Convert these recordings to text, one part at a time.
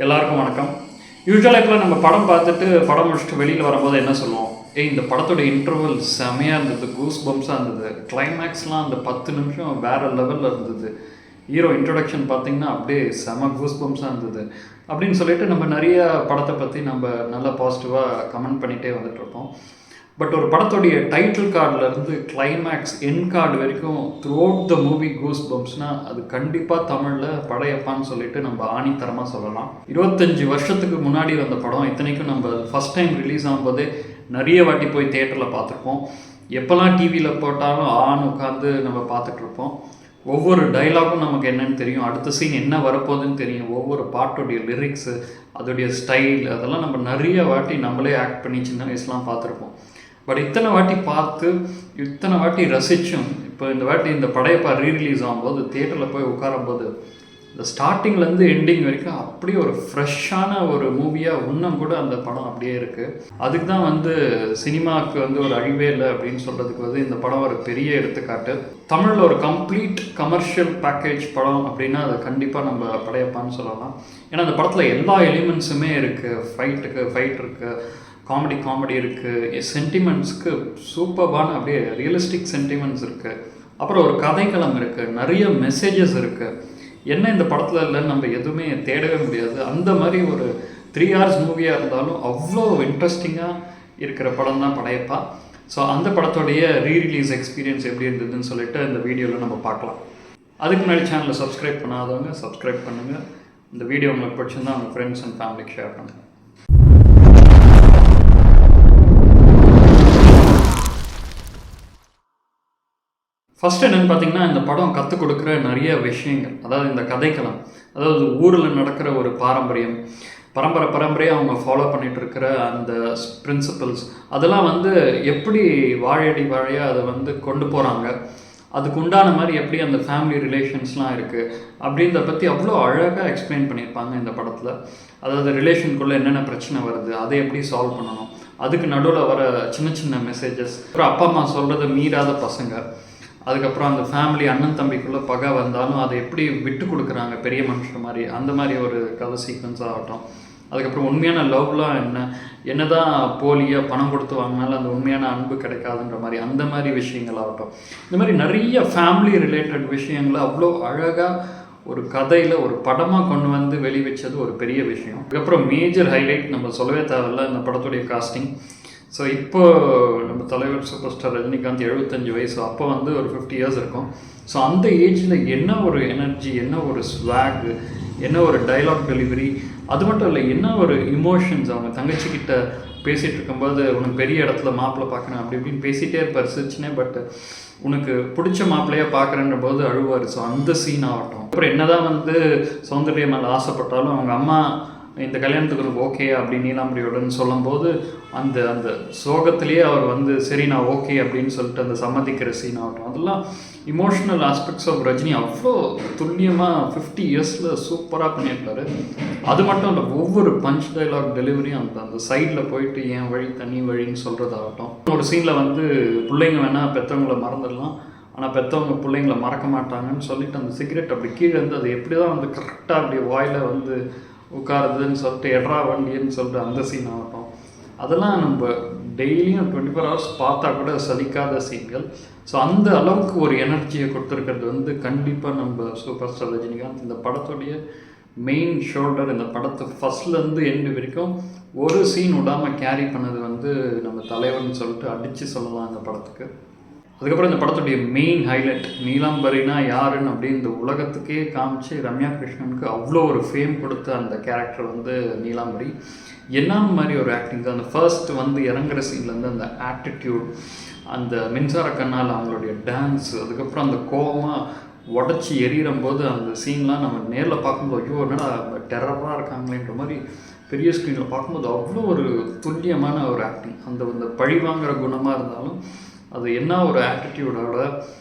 எல்லாருக்கும் வணக்கம். யூஸ்வலாக இப்போ நம்ம படம் பார்த்துட்டு படம் முடிச்சுட்டு வெளியில் வரும்போது என்ன சொல்லுவோம், இந்த படத்தோட இன்டர்வல் செமையாக இருந்தது, கூஸ் பம்ப்ஸாக இருந்தது, கிளைமேக்ஸ்லாம் அந்த 10 நிமிஷம் வேறு லெவலில் இருந்தது, ஹீரோ இன்ட்ரொடக்ஷன் பார்த்திங்கன்னா அப்படியே செம கூஸ் பம்ப்ஸாக இருந்தது அப்படின்னு சொல்லிட்டு நம்ம நிறைய படத்தை பற்றி நம்ம நல்லா பாசிட்டிவாக கமெண்ட் பண்ணிகிட்டே வந்துட்டுருப்போம். பட் ஒரு படத்துடைய டைட்டில் கார்டிலேருந்து கிளைமேக்ஸ் என் கார்டு வரைக்கும் த்ரூ அவுட் த மூவி கூஸ் பம்ப்ஸ்னால் அது கண்டிப்பாக தமிழில் படையப்பான்னு சொல்லிட்டு நம்ம ஆணித்தரமாக சொல்லலாம். 25 வருஷத்துக்கு முன்னாடி வந்த படம், இத்தனைக்கும் நம்ம ஃபஸ்ட் டைம் ரிலீஸ் ஆகும்போதே நிறைய வாட்டி போய் தியேட்டரில் பார்த்துருப்போம். எப்போல்லாம் டிவியில் போட்டாலும் உட்காந்து நம்ம பார்த்துட்ருப்போம். ஒவ்வொரு டைலாகும் நமக்கு என்னென்னு தெரியும், அடுத்த சீன் என்ன வரப்போகுதுன்னு தெரியும், ஒவ்வொரு பாட்டோடைய லிரிக்ஸு, அதோடைய ஸ்டைல், அதெல்லாம் நம்ம நிறைய வாட்டி நம்மளே ஆக்ட் பண்ணி சின்ன வயசுலாம் பார்த்துருப்போம். பட் இத்தனை வாட்டி பார்த்து இத்தனை வாட்டி ரசித்தும் இப்போ இந்த வாட்டி இந்த படையப்பா ரீரிலீஸ் ஆகும்போது தியேட்டரில் போய் உட்காரும்போது இந்த ஸ்டார்டிங்லேருந்து எண்டிங் வரைக்கும் அப்படியே ஒரு ஃப்ரெஷ்ஷான ஒரு மூவியாக இன்னும் கூட அந்த படம் அப்படியே இருக்குது. அதுக்கு தான் சினிமாவுக்கு ஒரு அழிவே இல்லை அப்படின்னு சொல்கிறதுக்கு இந்த படம் ஒரு பெரிய எடுத்துக்காட்டு. தமிழில் ஒரு கம்ப்ளீட் கமர்ஷியல் பேக்கேஜ் படம் அப்படின்னா அது கண்டிப்பாக நம்ம படையப்பான்னு சொல்லலாம். ஏன்னா அந்த படத்தில் எல்லா எலிமெண்ட்ஸுமே இருக்குது. ஃபைட் இருக்குது, காமெடி இருக்குது, சென்டிமெண்ட்ஸ்க்கு சூப்பர்பான அப்படியே ரியலிஸ்டிக் சென்டிமெண்ட்ஸ் இருக்குது, அப்புறம் ஒரு கதைக்களம் இருக்குது, நிறைய மெசேஜஸ் இருக்குது. என்ன இந்த படத்தில் இல்லைன்னு நம்ம எதுவுமே தேடவே முடியாது. அந்த மாதிரி ஒரு 3 hours மூவியாக இருந்தாலும் அவ்வளோ இன்ட்ரெஸ்டிங்காக இருக்கிற படம் தான் படையப்பா. ஸோ அந்த படத்தோடைய ரீரிலீஸ் எக்ஸ்பீரியன்ஸ் எப்படி இருந்ததுன்னு சொல்லிட்டு இந்த வீடியோவில் நம்ம பார்க்கலாம். அதுக்கு முன்னாடி சேனலை சப்ஸ்கிரைப் பண்ணாதவங்க சப்ஸ்கிரைப் பண்ணுங்கள். இந்த வீடியோ உங்களுக்கு பிடிச்சிருந்தா உங்கள் ஃப்ரெண்ட்ஸ் அண்ட் ஃபேமிலிக்கு ஷேர் பண்ணுங்கள். ஃபஸ்ட்டு என்னென்னு பார்த்தீங்கன்னா, இந்த படம் கற்றுக் கொடுக்குற நிறைய விஷயங்கள், அதாவது இந்த கதைக்களம், அதாவது ஊரில் நடக்கிற ஒரு பாரம்பரியம், பரம்பரையாக அவங்க ஃபாலோ பண்ணிகிட்டு இருக்கிற அந்த பிரின்சிபல்ஸ், அதெல்லாம் எப்படி வாழையாக அதை கொண்டு போகிறாங்க, அதுக்கு உண்டான மாதிரி எப்படி அந்த ஃபேமிலி ரிலேஷன்ஸ்லாம் இருக்குது அப்படின்றத பற்றி அவ்வளோ அழகாக எக்ஸ்பிளைன் பண்ணியிருப்பாங்க இந்த படத்தில். அதாவது ரிலேஷனுக்குள்ளே என்னென்ன பிரச்சனை வருது, அதை எப்படி சால்வ் பண்ணணும், அதுக்கு நடுவில் வர சின்ன மெசேஜஸ், அப்புறம் அப்பா அம்மா சொல்கிறத மீறாத பசங்க, அதுக்கப்புறம் அந்த ஃபேமிலி அண்ணன் தம்பிக்குள்ளே பகை வந்தாலும் அதை எப்படி விட்டு கொடுக்குறாங்க பெரிய மனுஷன் மாதிரி, அந்த மாதிரி ஒரு கதை சீக்வன்ஸ் ஆகட்டும். அதுக்கப்புறம் உண்மையான லவ்லாம் என்ன தான் போலியாக பணம் கொடுத்து வாங்கினாலும் அந்த உண்மையான அன்பு கிடைக்காதுன்ற மாதிரி அந்த மாதிரி விஷயங்கள் ஆகட்டும். இந்த மாதிரி நிறைய ஃபேமிலி ரிலேட்டட் விஷயங்களை அவ்வளோ அழகாக ஒரு கதையில் ஒரு படமாக கொண்டு வெளிவச்சது ஒரு பெரிய விஷயம். அதுக்கப்புறம் மேஜர் ஹைலைட் நம்ம சொல்லவே தேவையில்ல, இந்த படத்துடைய காஸ்டிங். ஸோ இப்போ நம்ம தலைவர் சூப்பர் ஸ்டார் ரஜினிகாந்த் 75 வயசு, அப்போ ஒரு 50 years இருக்கும். ஸோ அந்த ஏஜில் என்ன ஒரு எனர்ஜி, என்ன ஒரு ஸ்வாகு, என்ன ஒரு டைலாக் டெலிவரி, அது மட்டும் இல்லை என்ன ஒரு இமோஷன்ஸ். அவங்க தங்கச்சிக்கிட்ட பேசிகிட்டு இருக்கும்போது உனக்கு பெரிய இடத்துல மாப்பிள்ளை பார்க்குறேன் அப்படி இப்படின்னு பேசிகிட்டே இருப்பார் சிரிச்சுனே, பட் உனக்கு பிடிச்ச மாப்பிள்ளையாக பார்க்குறேன்ற போது அழுவார். ஸோ அந்த சீன் ஆகட்டும். அப்புறம் என்ன தான் சௌந்தர்யா மேலே ஆசைப்பட்டாலும் அவங்க அம்மா இந்த கல்யாணத்துக்கு உனக்கு ஓகே அப்படின்னு நீலாம்பரியோடன்னு சொல்லும்போது அந்த அந்த சோகத்திலேயே அவர் சரி நான் ஓகே அப்படின்னு சொல்லிட்டு அந்த சம்மதிக்கிற சீன் ஆகட்டும், அதெல்லாம் இமோஷ்னல் ஆஸ்பெக்ட்ஸ் ஆஃப் ரஜினி அவ்வளோ துல்லியமாக 50 years சூப்பராக பண்ணியிருப்பாரு. அது மட்டும் இல்லை, ஒவ்வொரு பஞ்ச் டைலாக் டெலிவரியும் அந்த சைடில் போயிட்டு என் வழி தனி வழின்னு சொல்கிறதாகட்டும். ஒரு சீனில் பிள்ளைங்க வேணால் பெற்றவங்களை மறந்துடலாம், ஆனால் பெற்றவங்க பிள்ளைங்களை மறக்க மாட்டாங்கன்னு சொல்லிட்டு அந்த சிகரெட் அப்படி கீழே அது எப்படி தான் கரெக்டாக அப்படி வாயில் உட்காருதுன்னு சொல்லிட்டு எட்ரா வண்டின்னு சொல்லிட்டு அந்த சீன் ஆகட்டும், அதெல்லாம் நம்ம டெய்லியும் 24 hours பார்த்தா கூட சலிக்காத சீன்கள். ஸோ அந்த அளவுக்கு ஒரு எனர்ஜியை கொடுத்துருக்கிறது கண்டிப்பாக நம்ம சூப்பர் ஸ்டார் ரஜினிகாந்த். இந்த படத்துடைய மெயின் ஷோல்டர், இந்த படத்தை ஃபஸ்ட்லேருந்து எண்டு வரைக்கும் ஒரு சீன் விடாமல் கேரி பண்ணது நம்ம தலைவர்னு சொல்லிட்டு அடித்து சொல்லலாம் இந்த படத்துக்கு. அதுக்கப்புறம் இந்த படத்துடைய மெயின் ஹைலைட், நீலாம்பரினா யாருன்னு அப்படி இந்த உலகத்துக்கே காமிச்சு ரம்யா கிருஷ்ணனுக்கு அவ்வளோ ஒரு ஃபேம் கொடுத்த அந்த கேரக்டர் நீலாம்பரி. என்ன மாதிரி ஒரு ஆக்டிங் தான். அந்த ஃபர்ஸ்ட் இறங்குற சீன்லேருந்து அந்த ஆட்டிடியூட், அந்த மின்சார கண்ணால் அவங்களுடைய டான்ஸ், அதுக்கப்புறம் அந்த கோவமாக உடச்சி எறிகிறம்போது அந்த சீன்லாம் நம்ம நேரில் பார்க்கும்போது ஐயோ என்னடா டெரராக இருக்காங்களேன்ற மாதிரி பெரிய ஸ்க்ரீனில் பார்க்கும்போது அவ்வளோ ஒரு துல்லியமான ஒரு ஆக்டிங். அந்த பழி வாங்குகிற குணமாக இருந்தாலும் அது என்ன ஒரு ஆட்டிடியூடோட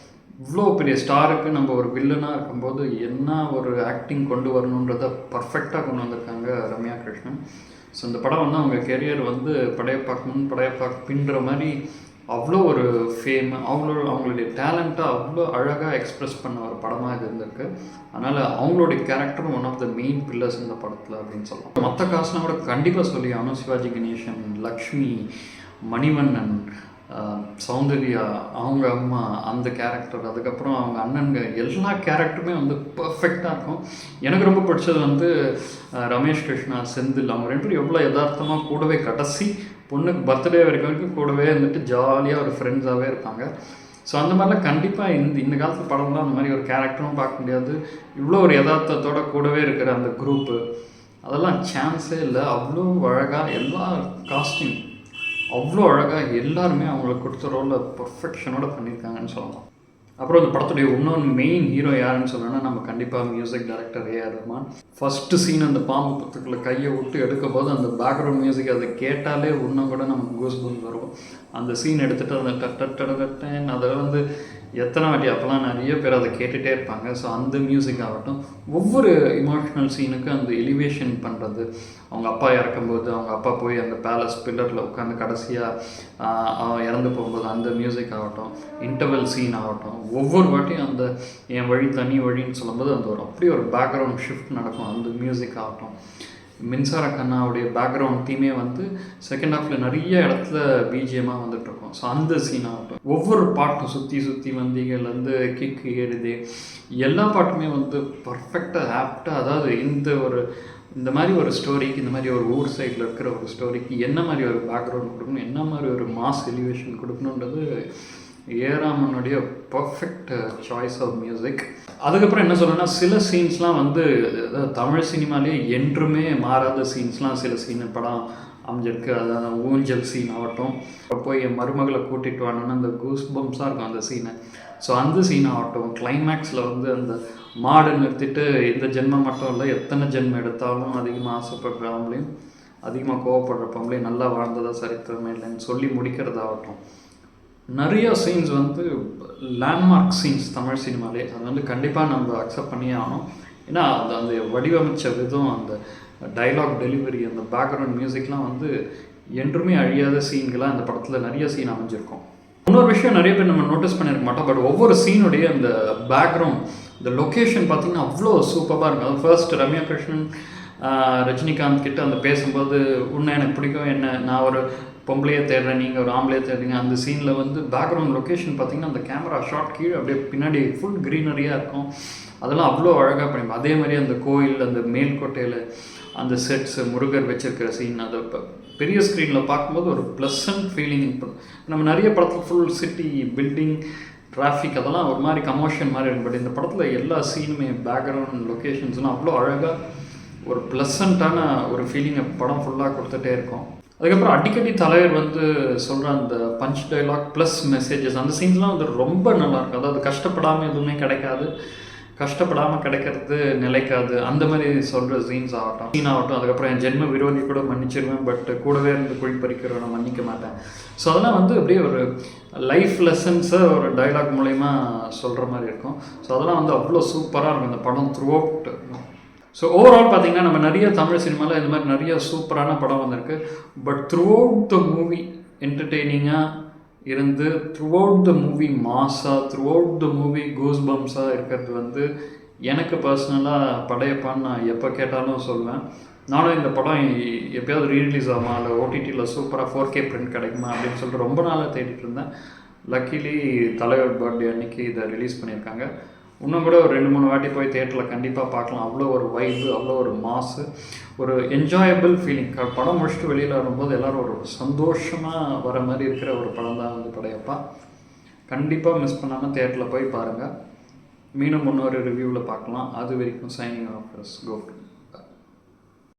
இவ்வளோ பெரிய ஸ்டாருக்கு நம்ம ஒரு வில்லனாக இருக்கும்போது என்ன ஒரு ஆக்டிங் கொண்டு வரணுன்றதை பர்ஃபெக்டாக கொண்டு வந்திருக்காங்க ரம்யா கிருஷ்ணன். ஸோ இந்த படம் அவங்க கெரியர் படையப்பாக்கு பின்ற மாதிரி அவ்வளோ ஒரு ஃபேம், அவங்களுடைய டேலண்ட்டை அவ்வளோ அழகாக எக்ஸ்ப்ரெஸ் பண்ண ஒரு படமாக இது இருந்திருக்கு. அதனால் அவங்களுடைய கேரக்டரும் one of the main pillars இந்த படத்தில் அப்படின்னு சொல்லலாம். மற்ற காசுனா கூட கண்டிப்பாக சொல்லி ஆகணும். சிவாஜி கணேசன், லக்ஷ்மி, மணிவண்ணன், சௌந்தர்யா, அவங்க அம்மா, அந்த கேரக்டர், அதுக்கப்புறம் அவங்க அண்ணன்கள், எல்லா கேரக்டருமே வந்து பர்ஃபெக்டாக இருக்கும். எனக்கு ரொம்ப பிடிச்சது வந்து ரமேஷ் கிருஷ்ணா, செந்தில், அவங்க 2 பேரும் எவ்வளோ யதார்த்தமாக கூடவே கடைசி பொண்ணுக்கு பர்த்டே வரைக்கும் கூடவே இருந்துட்டு ஜாலியாக ஒரு ஃப்ரெண்ட்ஸாகவே இருப்பாங்க. ஸோ அந்த மாதிரிலாம் கண்டிப்பாக இந்த காலத்து படம்லாம் அந்த மாதிரி ஒரு கேரக்டரும் பார்க்க முடியாது. இவ்வளோ ஒரு யதார்த்தத்தோட கூடவே இருக்கிற அந்த குரூப்பு, அதெல்லாம் சான்ஸே இல்லை. அவ்வளோ அழகாக எல்லா காஸ்டியூம் அவ்வளோ அழகாக எல்லாருமே அவங்களுக்கு கொடுத்த ரோலில் பர்ஃபெக்ஷனோட பண்ணியிருக்காங்கன்னு சொல்லலாம். அப்புறம் இந்த படத்துடைய இன்னொன்று மெயின் ஹீரோ யாருன்னு சொல்லணும்னா நம்ம கண்டிப்பாக music director A R Rahman. First scene அந்த பாம்பு புத்துக்குள்ளே கையை விட்டு எடுக்கும் போது அந்த பேக்ரவுண்ட் மியூசிக் அதை கேட்டாலே இன்னும் கூட நமக்கு கூஸ்பம்ஸ் வரும். அந்த சீன் எடுத்துகிட்டு அந்த டட்டன்னு அதை வந்து எத்தனை வாட்டி அப்போல்லாம் நிறைய பேர் அதை கேட்டுகிட்டே இருப்பாங்க. ஸோ அந்த மியூசிக் ஆகட்டும், ஒவ்வொரு இமோஷ்னல் சீனுக்கு அந்த எலிவேஷன் பண்ணுறது, அவங்க அப்பா இறக்கும்போது அவங்க அப்பா போய் அந்த பேலஸ் பில்லரில் உட்காந்து கடைசியாக இறந்து போகும்போது அந்த மியூசிக் ஆகட்டும், இன்டர்வல் சீன் ஆகட்டும், ஒவ்வொரு வாட்டியும் அந்த என் வழி தனி வழின்னு சொல்லும்போது அந்த ஒரு அப்படியே ஒரு பேக்ரவுண்ட் ஷிஃப்ட் நடக்கும். அந்த மியூசிக் ஆகட்டும், மின்சார கண்ணாவுடைய பேக்ரவுண்ட் தீமே வந்து செகண்ட் ஹாஃபில் நிறைய இடத்துல பிஜிஎம்மாக வந்துட்டுருக்கோம். ஸோ அந்த சீன் ஆகட்டும், ஒவ்வொரு பாட்டும் சுற்றி வந்திகள்லேருந்து கிக்கு ஏறுது, எல்லா பாட்டுமே வந்து பர்ஃபெக்டாக ஆப்டாக, அதாவது இந்த மாதிரி ஒரு ஸ்டோரிக்கு, இந்த மாதிரி ஒரு ஊர் சைடில் இருக்கிற ஒரு ஸ்டோரிக்கு என்ன மாதிரி ஒரு பேக்ரவுண்ட் கொடுக்கணும், என்ன மாதிரி ஒரு மாஸ் எலிவேஷன் கொடுக்கணுன்றது ஏராமனுடைய பர்ஃபெக்ட் சாய்ஸ் ஆஃப் மியூசிக். அதுக்கப்புறம் என்ன சொல்லணும்னா, சில சீன்ஸ்லாம் வந்து தமிழ் சினிமாலேயே என்றுமே மாறாத சீன்ஸ்லாம் சில சீன் படம் அமைஞ்சிருக்கு. அதாவது ஊஞ்சல் சீன் ஆகட்டும், போய் என் மருமகளை கூட்டிகிட்டு வானோன்னா அந்த கூஸ் பம்ஸாக இருக்கும் அந்த சீனை. ஸோ அந்த சீன் ஆகட்டும், கிளைமேக்ஸில் வந்து அந்த மாடு நிறுத்திட்டு இந்த ஜென்மம் மட்டும் இல்லை எத்தனை ஜென்மம் எடுத்தாலும் அதிகமாக ஆசைப்படுறவங்களையும் அதிகமாக கோவப்படுறப்பவங்களையும் நல்லா வாழ்ந்ததாக சரித்திரமே இல்லைன்னு சொல்லி முடிக்கிறதாகட்டும், நிறைய சீன்ஸ் வந்து லேண்ட்மார்க் சீன்ஸ் தமிழ் சினிமாலே. அது வந்து கண்டிப்பாக நம்ம அக்செப்ட் பண்ணியே ஆகணும். ஏன்னா அந்த வடிவமைச்ச விதம், அந்த டைலாக் டெலிவரி, அந்த பேக்ரவுண்ட் மியூசிக்லாம் வந்து என்றுமே அழியாத சீன்களாக இந்த படத்தில் நிறைய சீன் அமைஞ்சிருக்கும். இன்னொரு விஷயம் நிறைய பேர் நம்ம நோட்டீஸ் பண்ணியிருக்க மாட்டோம், பட் ஒவ்வொரு சீனுடைய அந்த பேக்ரவுண்ட், இந்த லொக்கேஷன் பார்த்திங்கன்னா அவ்வளோ சூப்பராக இருக்கும். அது ஃபர்ஸ்ட் ரம்யா கிருஷ்ணன் ரஜினிகாந்த் கிட்ட அந்த பேசும்போது, உன்னை எனக்கு பிடிக்கும், என்ன நான் ஒரு பொம்பளையை தேடுறேன், நீங்கள் ஒரு ஆம்பளையை தேடுறீங்க, அந்த சீனில் வந்து பேக்ரவுண்ட் லொக்கேஷன் பார்த்திங்கன்னா அந்த கேமரா ஷாட் கீழே அப்படியே பின்னாடி ஃபுல் க்ரீனரியாக இருக்கும். அதெல்லாம் அவ்வளோ அழகாக பண்ணிப்போம். அதே மாதிரி அந்த கோயில், அந்த மேல்கோட்டையில் அந்த செட்ஸ், முருகர் வச்சிருக்கிற சீன், அதை இப்போ பெரிய ஸ்க்ரீனில் பார்க்கும்போது ஒரு ப்ளசன்ட் ஃபீலிங். நம்ம நிறைய படத்தில் ஃபுல் சிட்டி, பில்டிங், டிராஃபிக், அதெல்லாம் ஒரு மாதிரி கமோஷன் மாதிரி இருக்கும். பட் இந்த படத்தில் எல்லா சீனுமே பேக்ரவுண்ட் லொக்கேஷன்ஸ்லாம் அவ்வளோ அழகாக ஒரு ப்ளசண்ட்டான ஒரு ஃபீலிங்கை படம் ஃபுல்லாக கொடுத்துட்டே இருக்கும். அதுக்கப்புறம் அடிக்கடி தலைவர் வந்து சொல்கிற அந்த பஞ்ச் டைலாக் ப்ளஸ் மெசேஜஸ், அந்த சீன்ஸ்லாம் வந்து ரொம்ப நல்லாயிருக்கும். அதாவது கஷ்டப்படாமல் எதுவுமே கிடைக்காது, கஷ்டப்படாமல் கிடைக்கிறது நிலைக்காது, அந்த மாதிரி சொல்கிற சீன் ஆகட்டும். அதுக்கப்புறம் என் ஜென்ம விரோதி கூட மன்னிச்சிருவேன், பட் கூடவே இருந்து குழி பறிக்கிறவனை நான் மன்னிக்க மாட்டேன். ஸோ அதெல்லாம் வந்து அப்படியே ஒரு லைஃப் லெசன்ஸை ஒரு டைலாக் மூலயமா சொல்கிற மாதிரி இருக்கும். ஸோ அதெல்லாம் வந்து அவ்வளோ சூப்பராக இருக்கும் இந்த படம் த்ரூ அவுட். ஸோ ஓவரால் பார்த்திங்கன்னா நம்ம நிறைய தமிழ் சினிமாவில் இந்த மாதிரி நிறைய சூப்பரான படம் வந்திருக்கு. But throughout the movie என்டர்டெய்னிங்காக இருந்து, த்ரூ அவுட் த மூவி மாஸாக, த்ரூ அவுட் த மூவி கூஸ் பம்ஸாக இருக்கிறது வந்து எனக்கு பர்சனலாக படையப்பான்னு நான் எப்போ கேட்டாலும் சொல்வேன். நானும் இந்த படம் எப்போயாவது ரீரிலீஸ் ஆகுமா, இல்லை ஓடிடியில் சூப்பராக 4K பிரிண்ட் கிடைக்குமா அப்படின்னு சொல்லிட்டு ரொம்ப நாளாக தேடிட்டு இருந்தேன். லக்கிலி தலைவர் பர்த்டே அன்னைக்கு இதை ரிலீஸ் பண்ணியிருக்காங்க. இன்னும் கூட ஒரு 2-3 வாட்டி போய் தியேட்டரில் கண்டிப்பாக பார்க்கலாம். அவ்வளோ ஒரு வைப்பு, அவ்வளோ ஒரு மாசு, ஒரு என்ஜாயபிள் ஃபீலிங். படம் முடிச்சுட்டு வெளியில் வரும்போது எல்லோரும் ஒரு சந்தோஷமாக வர மாதிரி இருக்கிற ஒரு படம் தான் வந்து படையப்பா. கண்டிப்பாக மிஸ் பண்ணாமல் தியேட்டரில் போய் பாருங்கள். மீண்டும் இன்னொரு ரிவ்யூவில் பார்க்கலாம். அது வரைக்கும் சைனிங் ஆஃப் கோ.